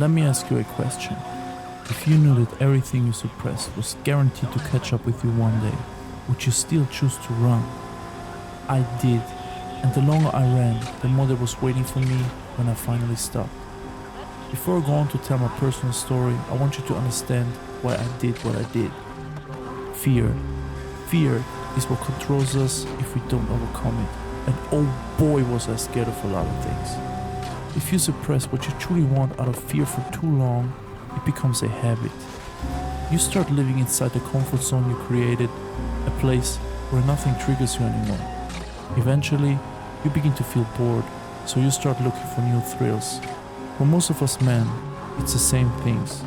Let me ask you a question. If you knew that everything you suppressed was guaranteed to catch up with you one day, would you still choose to run? I did, and the longer I ran, the more there was waiting for me when I finally stopped. Before I go on to tell my personal story, I want you to understand why I did what I did. Fear. Fear is what controls us if we don't overcome it. And oh boy was I scared of a lot of things. If you suppress what you truly want out of fear for too long, it becomes a habit. You start living inside the comfort zone you created, a place where nothing triggers you anymore. Eventually, you begin to feel bored, so you start looking for new thrills. For most of us men, it's the same things.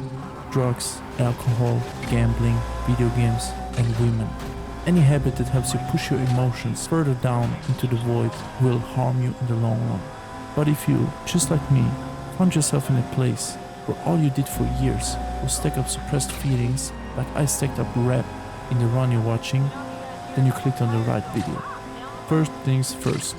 Drugs, alcohol, gambling, video games, and women. Any habit that helps you push your emotions further down into the void will harm you in the long run. But if you, just like me, found yourself in a place where all you did for years was stack up suppressed feelings like I stacked up rap in the run you're watching, then you clicked on the right video. First things first,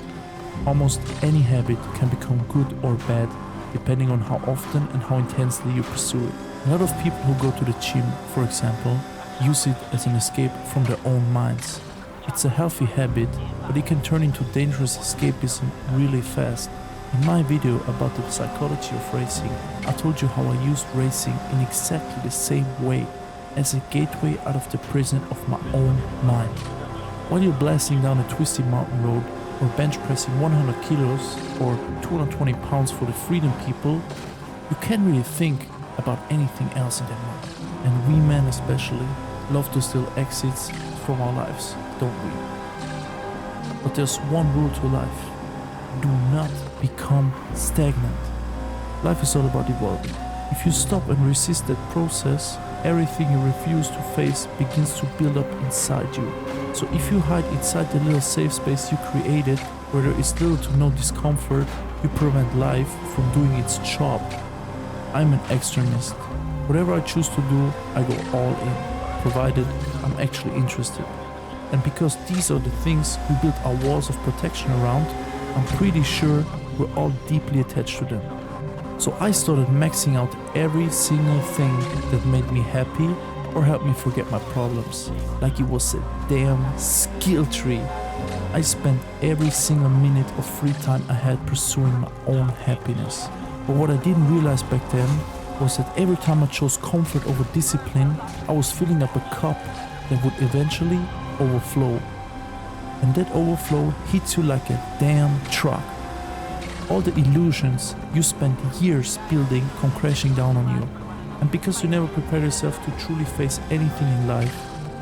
almost any habit can become good or bad depending on how often and how intensely you pursue it. A lot of people who go to the gym, for example, use it as an escape from their own minds. It's a healthy habit, but it can turn into dangerous escapism really fast. In my video about the psychology of racing, I told you how I used racing in exactly the same way, as a gateway out of the prison of my own mind. While you're blasting down a twisty mountain road, or bench pressing 100 kilos, or 220 pounds for the freedom people, you can't really think about anything else in that moment. And we men especially love to steal exits from our lives, don't we? But there's one rule to life. Do not become stagnant. Life is all about evolving. If you stop and resist that process, everything you refuse to face begins to build up inside you. So if you hide inside the little safe space you created, where there is little to no discomfort, you prevent life from doing its job. I'm an extremist. Whatever I choose to do, I go all in, provided I'm actually interested. And because these are the things we build our walls of protection around, I'm pretty sure we're all deeply attached to them. So I started maxing out every single thing that made me happy or helped me forget my problems, like it was a damn skill tree. I spent every single minute of free time I had pursuing my own happiness. But what I didn't realize back then was that every time I chose comfort over discipline, I was filling up a cup that would eventually overflow. And that overflow hits you like a damn truck. All the illusions you spent years building come crashing down on you. And because you never prepared yourself to truly face anything in life,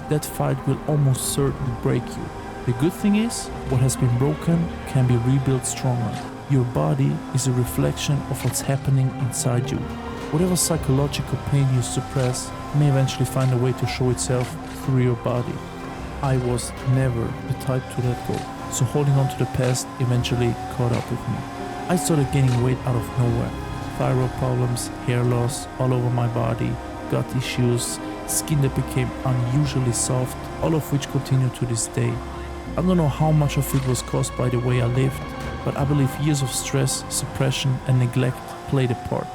that fight will almost certainly break you. The good thing is, what has been broken can be rebuilt stronger. Your body is a reflection of what's happening inside you. Whatever psychological pain you suppress may eventually find a way to show itself through your body. I was never the type to let go, so holding on to the past eventually caught up with me. I started gaining weight out of nowhere. Thyroid problems, hair loss all over my body, gut issues, skin that became unusually soft, all of which continue to this day. I don't know how much of it was caused by the way I lived, but I believe years of stress, suppression and neglect played a part.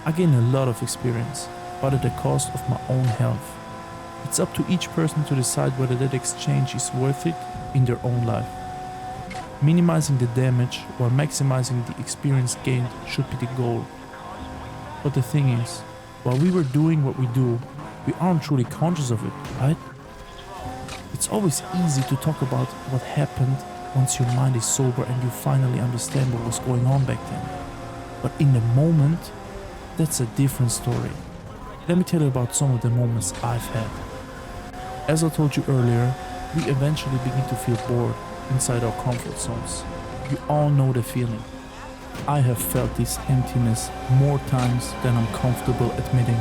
I gained a lot of experience, but at the cost of my own health. It's up to each person to decide whether that exchange is worth it in their own life. Minimizing the damage while maximizing the experience gained should be the goal. But the thing is, while we were doing what we do, we aren't truly conscious of it, right? It's always easy to talk about what happened once your mind is sober and you finally understand what was going on back then. But in the moment, that's a different story. Let me tell you about some of the moments I've had. As I told you earlier, we eventually begin to feel bored inside our comfort zones. You all know the feeling. I have felt this emptiness more times than I'm comfortable admitting.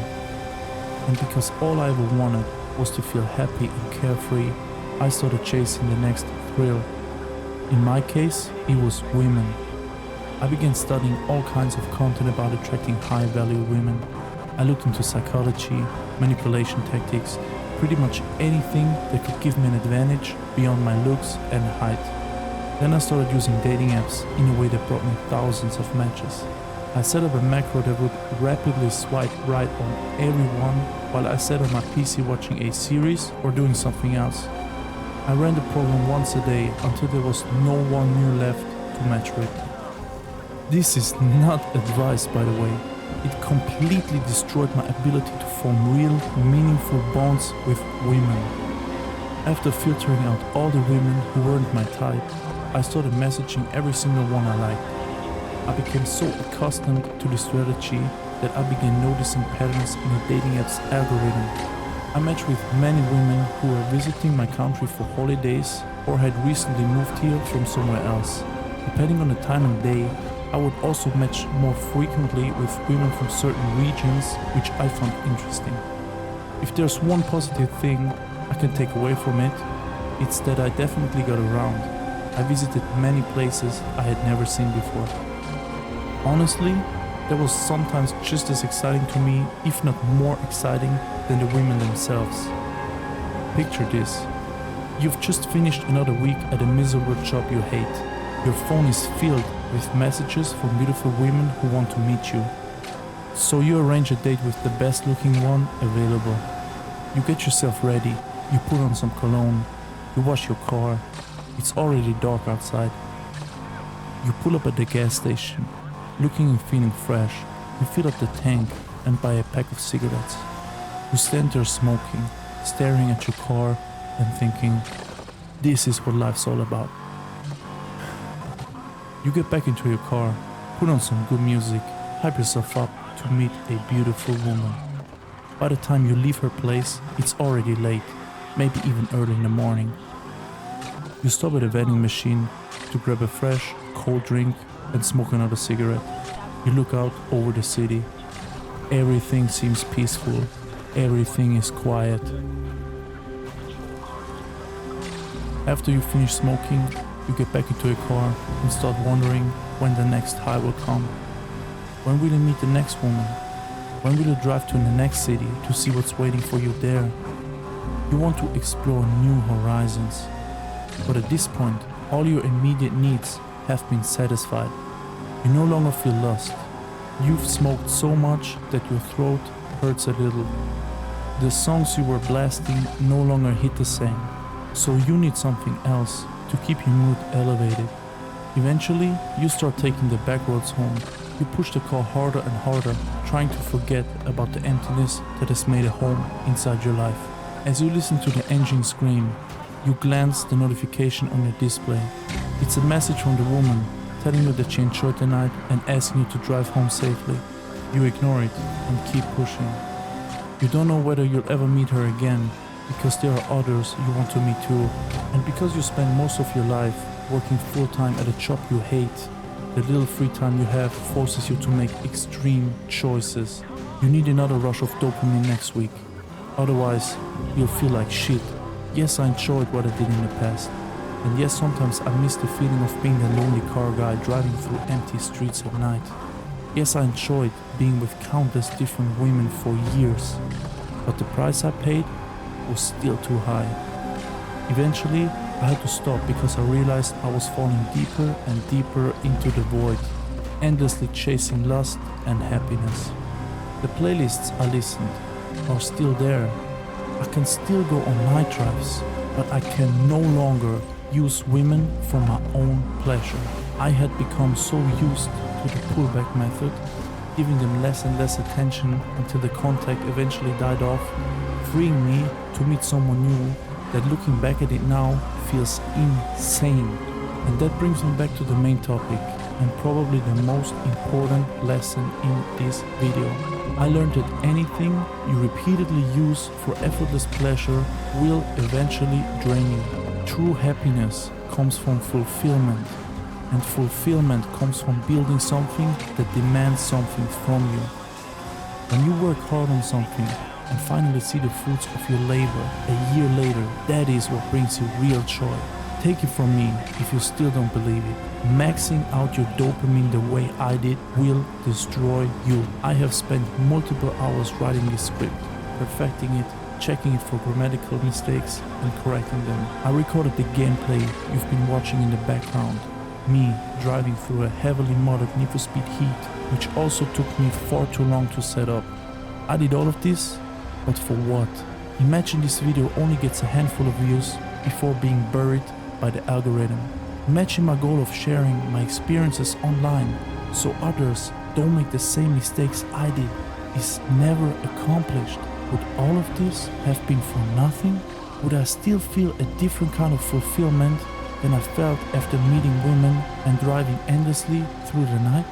And because all I ever wanted was to feel happy and carefree, I started chasing the next thrill. In my case, it was women. I began studying all kinds of content about attracting high-value women. I looked into psychology, manipulation tactics, pretty much anything that could give me an advantage beyond my looks and height. Then I started using dating apps in a way that brought me thousands of matches. I set up a macro that would rapidly swipe right on everyone while I sat on my PC watching a series or doing something else. I ran the program once a day until there was no one new left to match with. This is not advice, by the way. It completely destroyed my ability to form real, meaningful bonds with women. After filtering out all the women who weren't my type, I started messaging every single one I liked. I became so accustomed to the strategy that I began noticing patterns in the dating app's algorithm. I matched with many women who were visiting my country for holidays or had recently moved here from somewhere else. Depending on the time and day, I would also match more frequently with women from certain regions, which I found interesting. If there's one positive thing I can take away from it, it's that I definitely got around. I visited many places I had never seen before. Honestly, that was sometimes just as exciting to me, if not more exciting than the women themselves. Picture this. You've just finished another week at a miserable job you hate. Your phone is filled with messages from beautiful women who want to meet you. So you arrange a date with the best looking one available. You get yourself ready, you put on some cologne, you wash your car. It's already dark outside. You pull up at the gas station. Looking and feeling fresh, you fill up the tank and buy a pack of cigarettes. You stand there smoking, staring at your car and thinking, this is what life's all about. You get back into your car, put on some good music, hype yourself up to meet a beautiful woman. By the time you leave her place, it's already late, maybe even early in the morning. You stop at a vending machine to grab a fresh, cold drink and smoke another cigarette. You look out over the city. Everything seems peaceful. Everything is quiet. After you finish smoking, you get back into your car and start wondering when the next high will come. When will you meet the next woman? When will you drive to the next city to see what's waiting for you there? You want to explore new horizons. But at this point, all your immediate needs have been satisfied. You no longer feel lust. You've smoked so much that your throat hurts a little. The songs you were blasting no longer hit the same, so you need something else to keep your mood elevated. Eventually, you start taking the back roads home. You push the car harder and harder, trying to forget about the emptiness that has made a home inside your life. As you listen to the engine scream, you glance the notification on your display. It's a message from the woman telling you that she enjoyed the night and asking you to drive home safely. You ignore it and keep pushing. You don't know whether you'll ever meet her again because there are others you want to meet too, and because you spend most of your life working full-time at a job you hate. The little free time you have forces you to make extreme choices. You need another rush of dopamine next week. Otherwise, you'll feel like shit. Yes, I enjoyed what I did in the past. And yes, sometimes I miss the feeling of being the lonely car guy driving through empty streets at night. Yes, I enjoyed being with countless different women for years. But the price I paid was still too high. Eventually, I had to stop because I realized I was falling deeper and deeper into the void, endlessly chasing lust and happiness. The playlists I listened are still there. I can still go on night drives, but I can no longer use women for my own pleasure. I had become so used to the pullback method, giving them less and less attention until the contact eventually died off, freeing me to meet someone new that, looking back at it now, feels insane. And that brings me back to the main topic, and probably the most important lesson in this video. I learned that anything you repeatedly use for effortless pleasure will eventually drain you. True happiness comes from fulfillment, and fulfillment comes from building something that demands something from you. When you work hard on something and finally see the fruits of your labor a year later, that is what brings you real joy. Take it from me if you still don't believe it. Maxing out your dopamine the way I did will destroy you. I have spent multiple hours writing this script, perfecting it, checking it for grammatical mistakes and correcting them. I recorded the gameplay you've been watching in the background. Me driving through a heavily modded Need for Speed Heat which also took me far too long to set up. I did all of this, but for what? Imagine this video only gets a handful of views before being buried by the algorithm. Imagine my goal of sharing my experiences online so others don't make the same mistakes I did is never accomplished. Would all of this have been for nothing? Would I still feel a different kind of fulfillment than I felt after meeting women and driving endlessly through the night?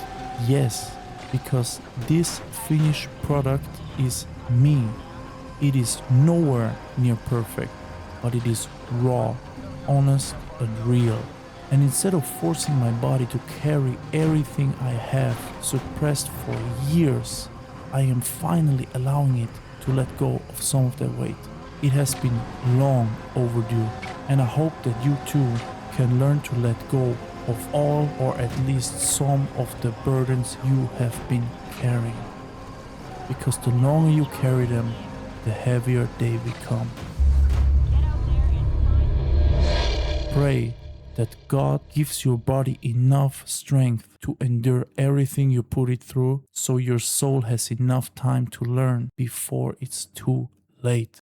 Yes, because this finished product is me. It is nowhere near perfect, but it is raw, honest, and real. And instead of forcing my body to carry everything I have suppressed for years, I am finally allowing it to let go of some of that weight. It has been long overdue, and I hope that you too can learn to let go of all or at least some of the burdens you have been carrying. Because the longer you carry them, the heavier they become. Pray that God gives your body enough strength to endure everything you put it through, so your soul has enough time to learn before it's too late.